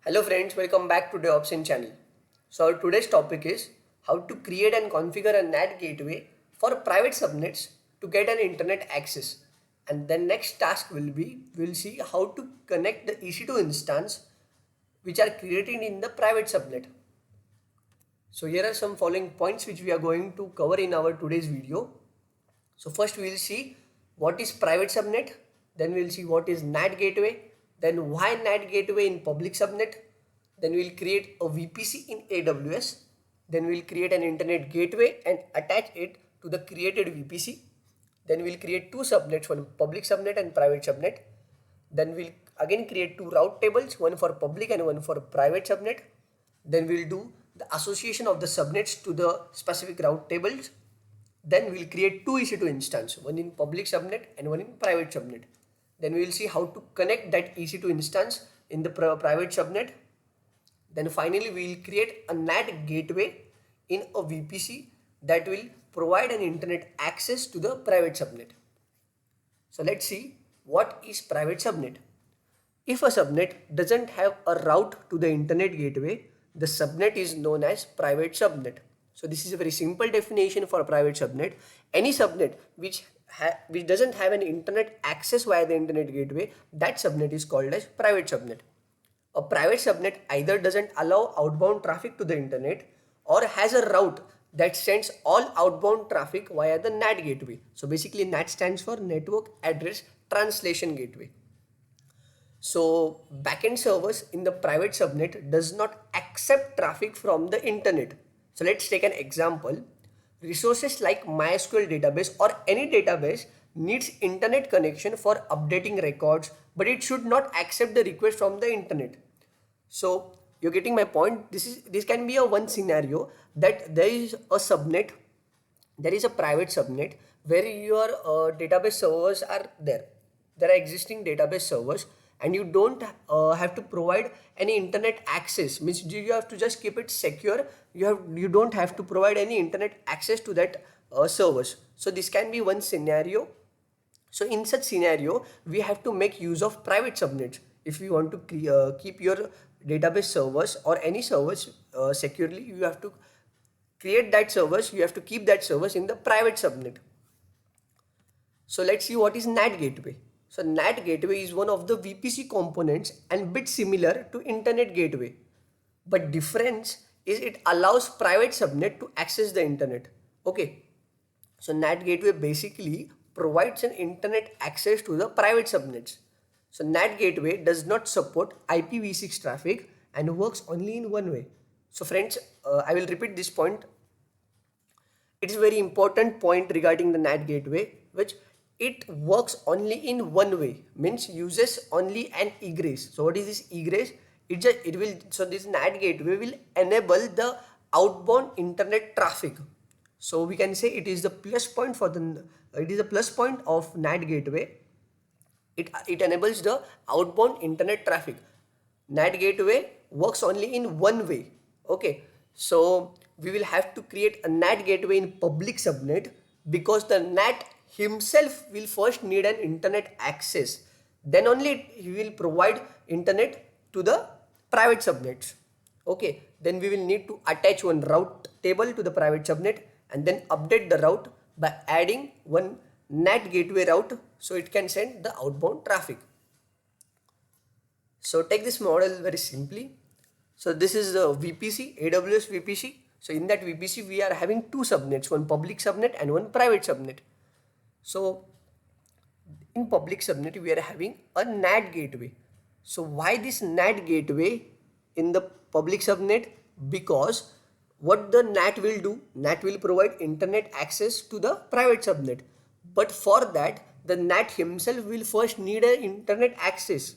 Hello friends, welcome back to DevOps channel. So our today's topic is how to create and configure a NAT gateway for private subnets to get an internet access. And then next task will be, we'll see how to connect the EC2 instance which are created in the private subnet. So here are some following points which we are going to cover in our today's video. So first we will see what is private subnet, then we will see what is NAT gateway, then why NAT gateway in public subnet, then we will create a VPC in AWS, then we will create an internet gateway and attach it to the created VPC, then we will create two subnets, one public subnet and private subnet, then we will again create two route tables, one for public and one for private subnet, then we will do the association of the subnets to the specific route tables. Then we'll create two EC2 instance, one in public subnet and one in private subnet. Then we will see how to connect that EC2 instance in the private subnet. Then finally we will create a NAT gateway in a VPC that will provide an internet access to the private subnet. So let's see what is private subnet. If a subnet doesn't have a route to the internet gateway, the subnet is known as private subnet. So this is a very simple definition for a private subnet. Any subnet which doesn't have an internet access via the internet gateway, that subnet is called as private subnet. A private subnet either doesn't allow outbound traffic to the internet or has a route that sends all outbound traffic via the NAT gateway. So basically NAT stands for Network Address Translation Gateway. So backend servers in the private subnet does not accept traffic from the internet. So let's take an example. Resources like MySQL database or any database needs internet connection for updating records, but it should not accept the request from the internet. So you're getting my point. This can be a one scenario that there is a subnet, there is a private subnet where your database servers are there. There are existing database servers and you don't have to provide any internet access, means you have to just keep it secure. You don't have to provide any internet access to that servers. So this can be one scenario. So in such scenario we have to make use of private subnets if you want to keep your database servers or any servers securely. You have to create that servers, you have to keep that servers in the private subnet. So let's see what is NAT gateway. So NAT gateway is one of the VPC components and bit similar to internet gateway, but difference is it allows private subnet to access the internet. Okay, so NAT gateway basically provides an internet access to the private subnets. So NAT gateway does not support IPv6 traffic and works only in one way. So friends, I will repeat this point. It is a very important point regarding the NAT gateway, which it works only in one way, means uses only an egress. So what is this egress? So this NAT gateway will enable the outbound internet traffic. So we can say it is the plus point of NAT gateway. It enables the outbound internet traffic. NAT gateway works only in one way. Okay, so we will have to create a NAT gateway in public subnet because the NAT himself will first need an internet access, then only he will provide internet to the private subnets. Okay, then we will need to attach one route table to the private subnet and then update the route by adding one NAT gateway route so it can send the outbound traffic. So take this model very simply. So this is the VPC, AWS VPC. So in that VPC we are having two subnets, one public subnet and one private subnet. So in public subnet we are having a NAT gateway. So why this NAT gateway in the public subnet? Because what the NAT will do, NAT will provide internet access to the private subnet. But for that the NAT himself will first need an internet access,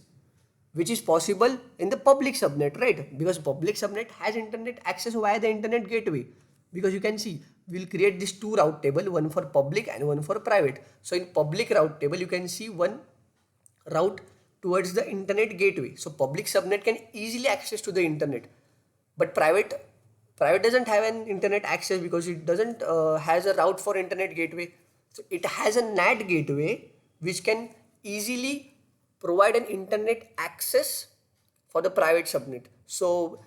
which is possible in the public subnet, right? Because public subnet has internet access via the internet gateway. Because you can see we'll create this two route table, one for public and one for private. So in public route table you can see one route towards the internet gateway. So public subnet can easily access to the internet, but private doesn't have an internet access because it doesn't has a route for internet gateway. So it has a NAT gateway which can easily provide an internet access for the private subnet. So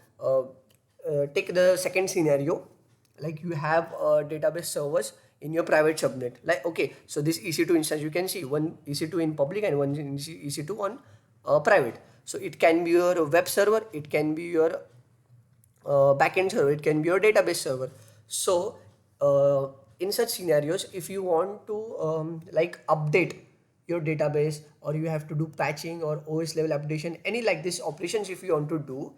take the second scenario, like you have database servers in your private subnet. Like, okay, so this EC2 instance, you can see one EC2 in public and one EC2 on private. So it can be your web server, it can be your backend server, it can be your database server. So in such scenarios, if you want to like update your database, or you have to do patching or OS level updation, any like this operations if you want to do,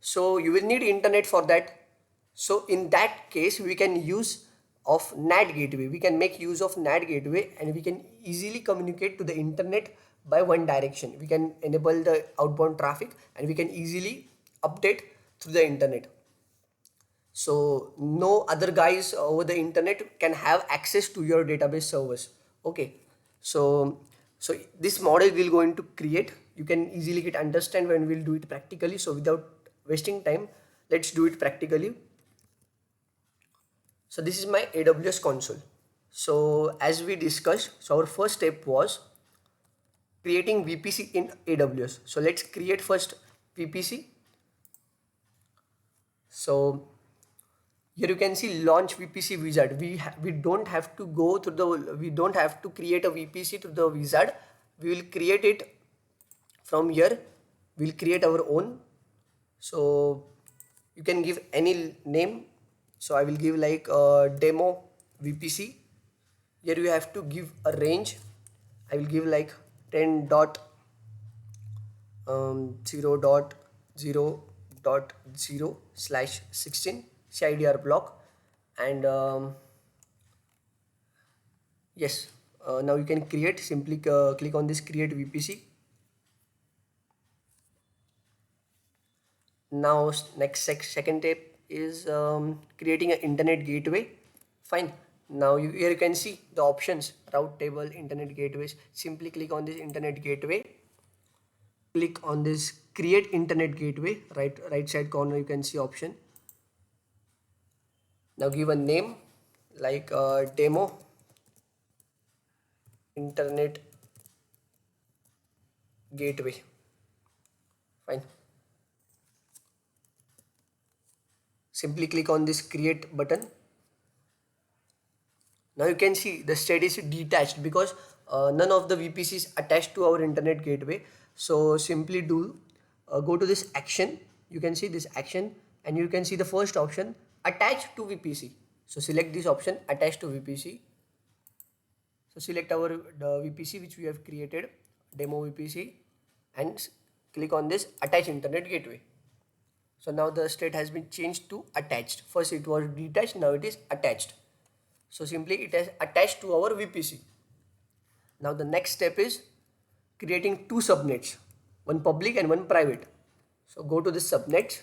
so you will need internet for that. So in that case, we can use of NAT gateway. We can make use of NAT gateway, and we can easily communicate to the internet by one direction. We can enable the outbound traffic, and we can easily update through the internet. So no other guys over the internet can have access to your database servers. Okay, so this model we're going to create, you can easily get understand when we'll do it practically. So without wasting time, let's do it practically. So this is my AWS console. So as we discussed, so our first step was creating VPC in AWS. So let's create first VPC. So here you can see launch VPC wizard. We don't have to go to the, we don't have to create a VPC to the wizard. We will create it from here. We'll create our own. So you can give any name. So I will give like demo VPC. Here you have to give a range. I will give like 10 dot 0.0.0/16 CIDR block. And yes, now you can create. Simply click on this create VPC. Now next second step is creating an internet gateway. Fine. Now here you can see the options: route table, internet gateways. Simply click on this internet gateway. Click on this create internet gateway. Right side corner you can see option. Now give a name like demo internet gateway. Fine. Simply click on this create button. Now you can see the state is detached because none of the VPC is attached to our internet gateway. So simply do go to this action. You can see this action, and you can see the first option, attach to VPC. So select this option, attach to VPC. So select our the VPC which we have created, demo VPC, and click on this attach internet gateway. So now the state has been changed to attached. First it was detached, now it is attached. So simply it is attached to our VPC. Now the next step is creating two subnets, one public and one private. So go to this subnet.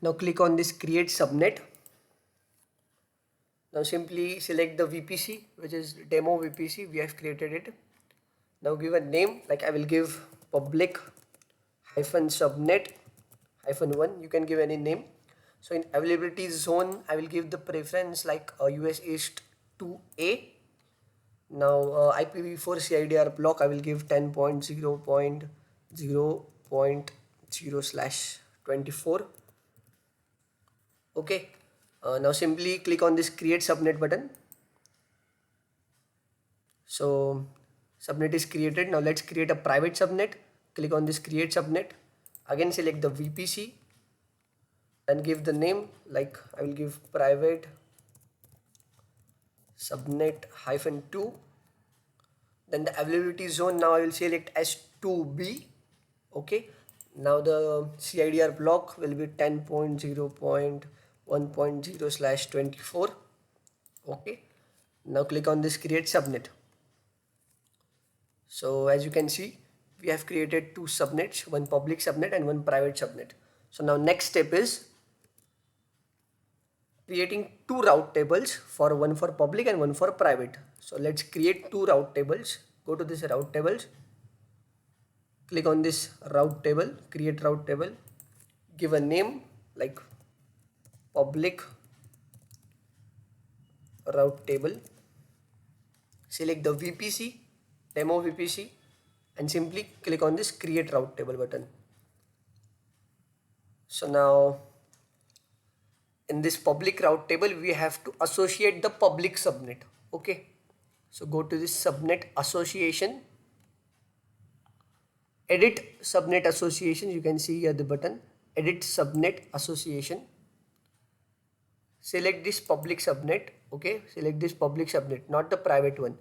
Now click on this create subnet. Now simply select the VPC, which is demo VPC. We have created it. Now give a name, like I will give public -subnet -1. You can give any name. So in availability zone, I will give the preference like US East 2A. Now IPv4 CIDR block, I will give 10.0.0.0/24. Okay. Now simply click on this create subnet button. So subnet is created. Now let's create a private subnet. Click on this create subnet. Again select the VPC and give the name, like I will give private subnet -2. Then the availability zone, now I will select as 2B. Okay. Now the CIDR block will be 10.0.1.0/24. Okay. Now click on this create subnet. So as you can see, we have created two subnets, one public subnet and one private subnet. So now next step is creating two route tables, for one for public and one for private. So let's create two route tables. Go to this route tables. Click on this route table, create route table. Give a name like public route table. Select the VPC, demo VPC. and simply click on this create route table button. So now in this public route table we have to associate the public subnet. Okay, so go to this subnet association, edit subnet association. You can see here the button edit subnet association. Select this public subnet. Okay, select this public subnet, not the private one,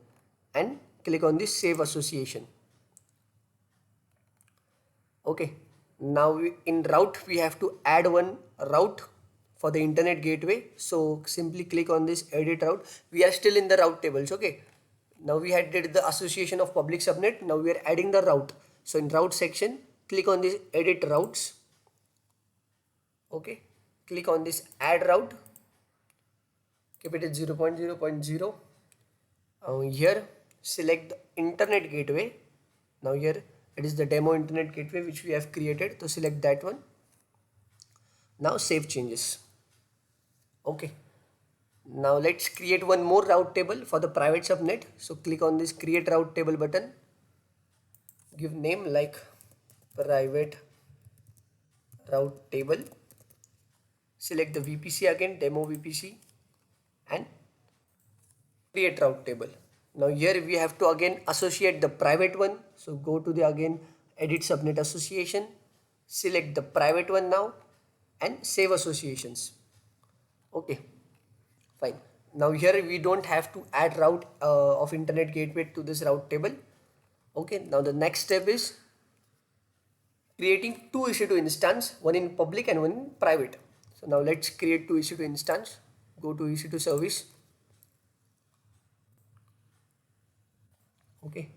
and click on this save association. Okay, now in route we have to add one route for the internet gateway. So simply click on this edit route. We are still in the route tables. Okay, now we had did the association of public subnet. Now we are adding the route. So in route section, click on this edit routes. Okay, click on this add route, keep it at 0.0.0. Here select the internet gateway. Now here it is the demo internet gateway which we have created, so select that one. Now save changes. Okay, now let's create one more route table for the private subnet. So click on this create route table button, give name like private route table, select the VPC again, demo VPC, and create route table. Now here we have to again associate the private one. So go to the again edit subnet association, select the private one now, and save associations. Okay, fine. Now here we don't have to add route of internet gateway to this route table. Okay, now the next step is creating two EC2 instance, one in public and one in private. So now let's create two EC2 instance. Go to EC2 service. Okay,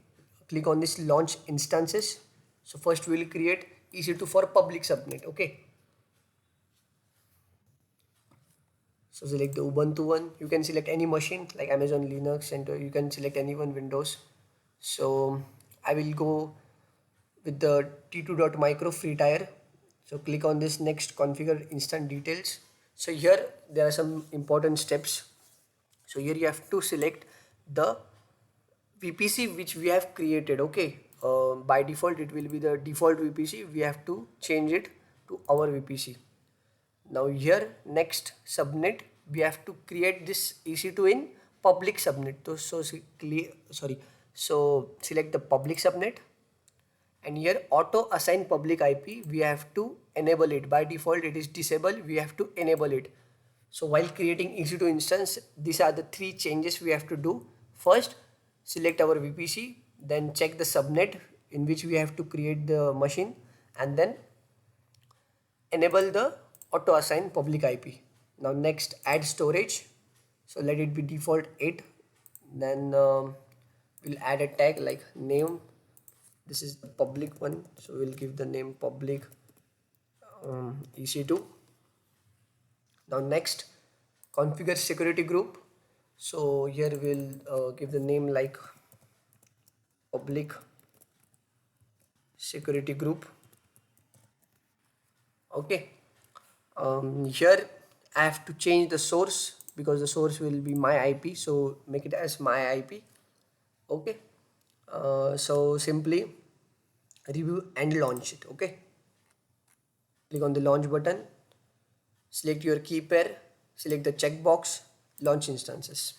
click on this launch instances. So first we will create EC2 for public subnet. Okay, so select the Ubuntu one. You can select any machine like Amazon Linux, and you can select any one Windows. So I will go with the T2.micro free tier. So click on this next configure instant details. So here there are some important steps. So here you have to select the VPC which we have created. Okay, by default it will be the default VPC. We have to change it to our VPC. Now here next subnet we have to create this EC2 in public subnet. So select the public subnet, and here auto assign public IP we have to enable it. By default it is disabled, we have to enable it. So while creating EC2 instance, these are the three changes we have to do. First, select our VPC, then check the subnet in which we have to create the machine, and then enable the auto assign public IP. Now next, add storage. So let it be default 8. Then we'll add a tag like name. This is the public one, so we'll give the name public EC2. Now next, configure security group. So here we'll give the name like public security group. Okay, here I have to change the source because the source will be my IP, so make it as my IP. Okay, so simply review and launch it. Okay, click on the launch button, select your key pair, select the checkbox, launch instances.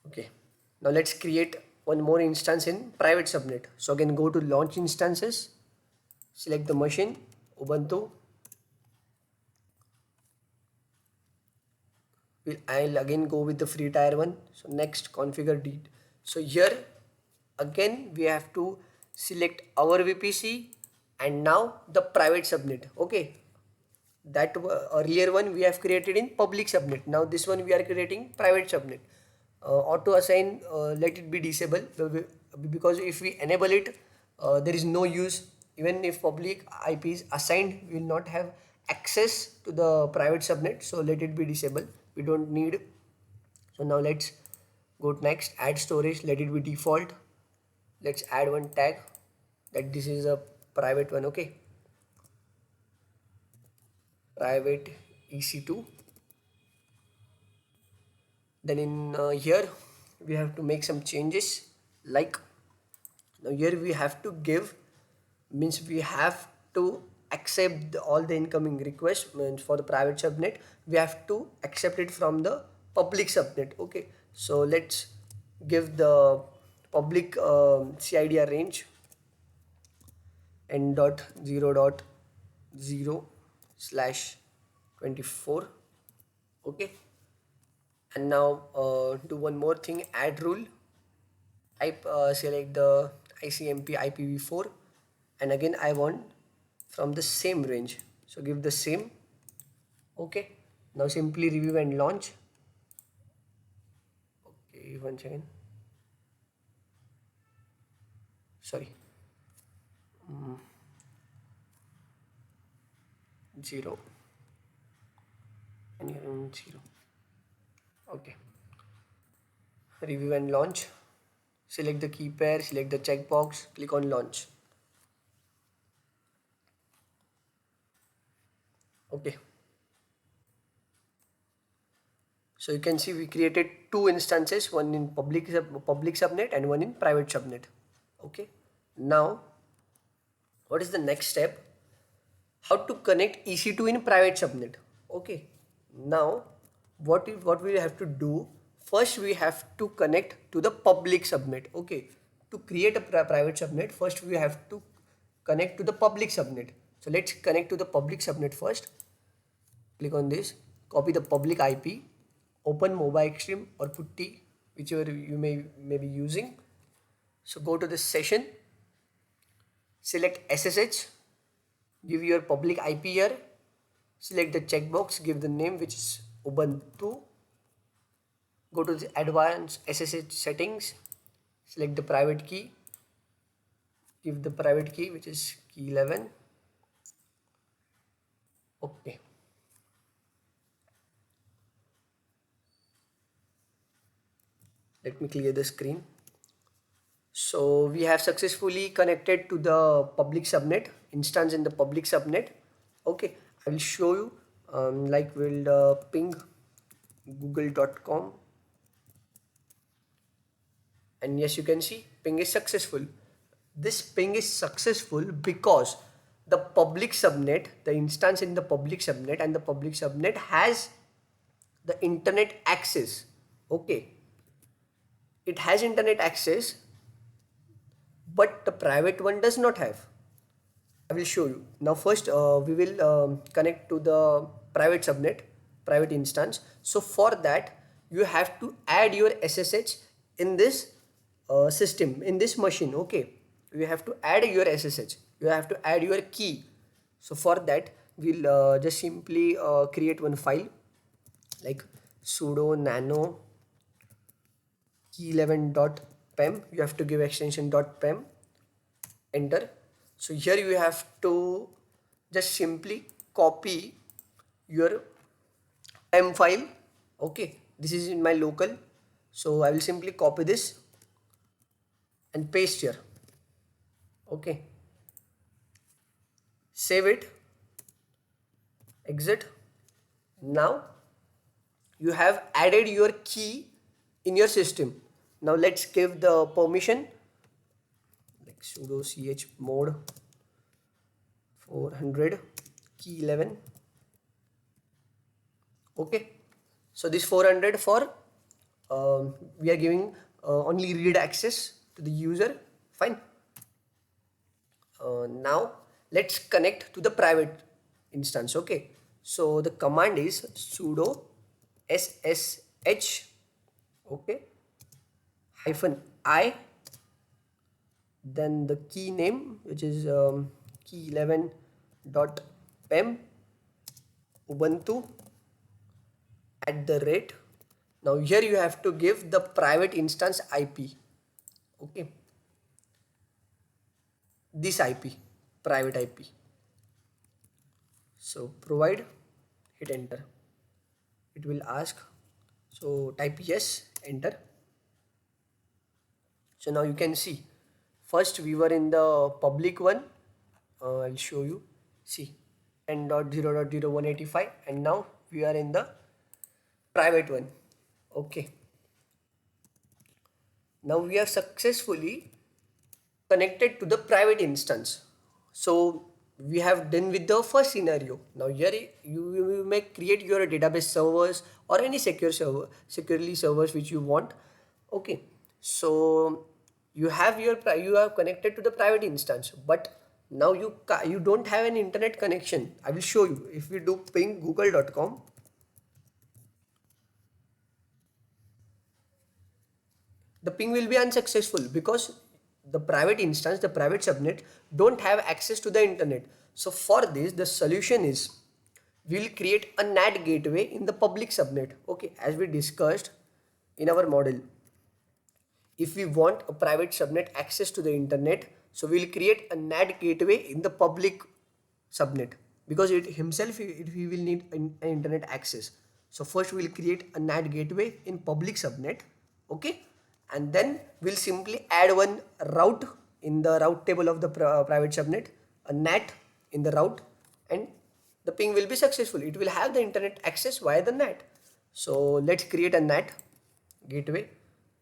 Okay, now let's create one more instance in private subnet. So again go to launch instances, select the machine Ubuntu. I'll again go with the free tier one. So next, configure D. So here again we have to select our VPC and now the private subnet. Okay, that earlier one we have created in public subnet. Now this one we are creating private subnet. Auto assign, let it be disabled, because if we enable it, there is no use. Even if public IP is assigned, we will not have access to the private subnet. So let it be disabled. We don't need. So now let's go to next, add storage, let it be default. Let's add one tag that this is a private one. Okay, private EC2. Then in here we have to make some changes. like now here we have to give, means we have to accept all the incoming requests. Means for the private subnet we have to accept it from the public subnet. Okay, so let's give the public CIDR range n dot 0 dot 0 slash 24. Okay, and now do one more thing, add rule. Type select the ICMP IPv4, and again I want from the same range, so give the same. Okay, now simply review and launch. Okay, one second, sorry. 0 and here 0. Okay, review and launch. Select the key pair, select the checkbox, click on launch. Okay, so you can see we created two instances, one in public subnet and one in private subnet. Okay, now what is the next step? How to connect EC2 in private subnet. Okay, now what we have to do, first we have to connect to the public subnet. Okay, to create a private subnet, first we have to connect to the public subnet. So let's connect to the public subnet first. Click on this, copy the public IP, open MobiXtream or Putty, whichever you may be using. So go to the session, select SSH, give your public IP here, select the checkbox, give the name which is Ubuntu, go to the advanced SSH settings, select the private key, give the private key which is key 11. Okay, let me clear the screen. So we have successfully connected to the public subnet instance in the public subnet. Okay, I will show you, like we'll ping google.com, and yes, you can see ping is successful. This ping is successful because the public subnet, the instance in the public subnet, and the public subnet has the internet access. Okay, it has internet access, but the private one does not have. I will show you. Now first we will connect to the private subnet, private instance. So for that you have to add your SSH in this system, in this machine. Okay, you have to add your SSH, you have to add your key. So for that we'll just simply create one file like sudo nano key11.pem. You have to give extension .pem, enter. So here you have to just simply copy your pem file. Okay, this is in my local, so I will simply copy this and paste here. Okay, save it, exit. Now you have added your key in your system. Now let's give the permission like sudo chmod 400 key 11. Okay, so this 400 for we are giving only read access to the user. Fine. Now let's connect to the private instance. Okay, so the command is sudo ssh, okay, -i, then the key name which is key11.pem ubuntu @ now here you have to give the private instance IP. Okay, this IP, private IP. So provide, hit enter. It will ask, so type yes, enter. So now you can see, first we were in the public one. I'll show you. See, n.0.0.185, and now we are in the private one. Okay. Now we are successfully connected to the private instance. So we have done with the first scenario. Now here you may create your database servers or any securely servers which you want. Okay, so you have you are connected to the private instance, but now you don't have an internet connection. I will show you. If we do ping google.com, the ping will be unsuccessful because the private instance, the private subnet don't have access to the internet. So for this, the solution is we'll create a NAT gateway in the public subnet. Okay, as we discussed in our model, if we want a private subnet access to the internet, so we'll create a NAT gateway in the public subnet because it himself he will need an internet access. So first we'll create a NAT gateway in public subnet. Okay, and then we'll simply add one route in the route table of the private subnet, a NAT in the route, and the ping will be successful. It will have the internet access via the NAT. So let's create a NAT gateway.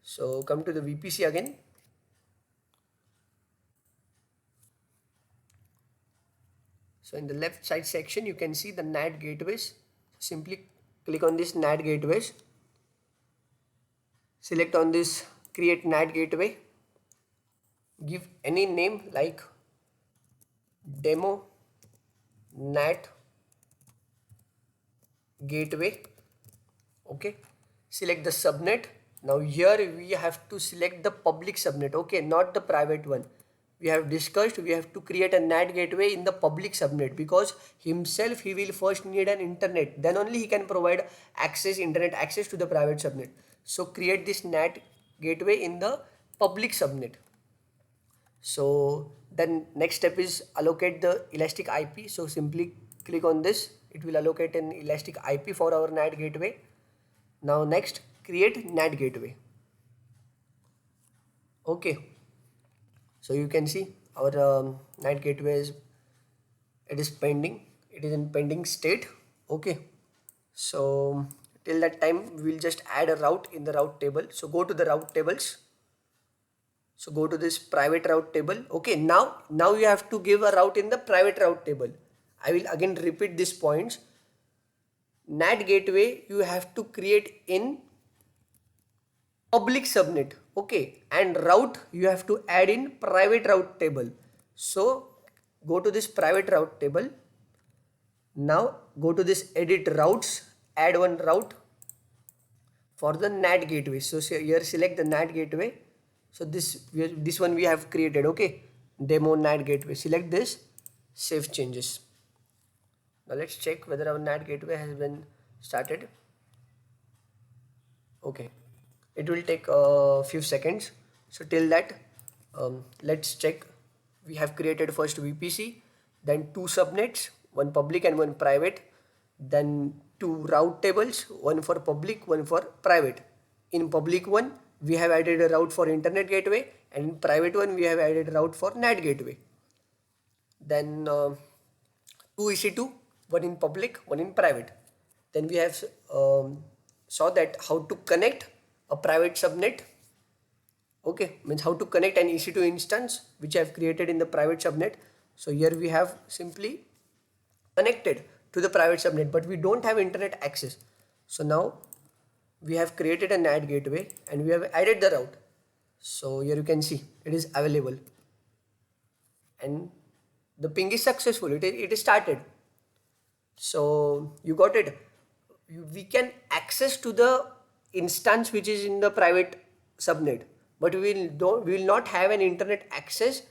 So come to the VPC again. So in the left side section, you can see the NAT gateways. Simply click on this NAT gateways. Select on this create NAT gateway. Give any name like demo NAT gateway. Okay. Select the subnet. Now here we have to select the public subnet. Okay, not the private one. We have discussed we have to create a NAT gateway in the public subnet because himself he will first need an internet, then only he can provide internet access to the private subnet. So create this NAT gateway in the public subnet. So then next step is allocate the elastic IP. So simply click on this, it will allocate an elastic IP for our NAT gateway. Now next, create NAT gateway. Okay, so you can see our NAT gateway is pending. It is in pending state. Okay, so till that time we'll just add a route in the route table. So go to the route tables. So go to this private route table. Okay, now you have to give a route in the private route table. I will again repeat these points. NAT gateway you have to create in public subnet. Okay, and route you have to add in private route table. So go to this private route table. Now go to this edit routes, add one route for the NAT gateway. So here select the NAT gateway. So this one we have created. Okay, demo NAT gateway. Select this, save changes. Now let's check whether our NAT gateway has been started. Okay, it will take a few seconds. So till that, let's check. We have created first VPC, then two subnets, one public and one private, then two route tables, one for public, one for private. In public one, we have added a route for internet gateway, and in private one, we have added a route for NAT gateway. Then two EC2, one in public, one in private. Then we have saw that how to connect a private subnet. Okay, means how to connect an EC2 instance which I have created in the private subnet. So here we have simply connected to the private subnet, but we don't have internet access. So now we have created a NAT gateway and we have added the route. So here you can see it is available and the ping is successful. It is started. So you got it. We can access to the instance which is in the private subnet, but we will not have an internet access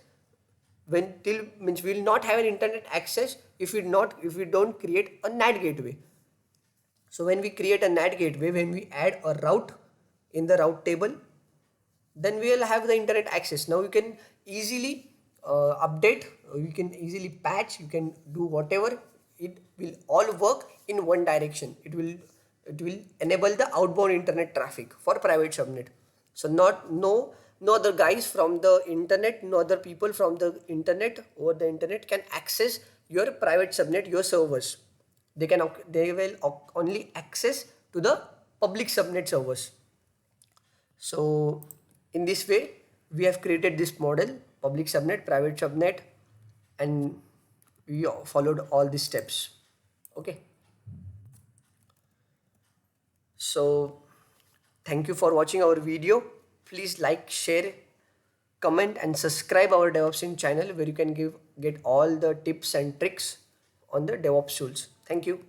we will not have an internet access if we don't create a NAT gateway. So when we create a NAT gateway, when we add a route in the route table, then we will have the internet access. Now you can easily update, you can easily patch, you can do whatever. It will all work in one direction. It will enable the outbound internet traffic for private subnet. So no other guys from the internet, no other people from the internet over the internet can access your private subnet, your servers. They will only access to the public subnet servers. So In this way, we have created this model, public subnet, private subnet, and we followed all these steps. Okay. So thank you for watching our video. Please like, share, comment and subscribe our DevOps in channel where you can get all the tips and tricks on the DevOps tools. Thank you.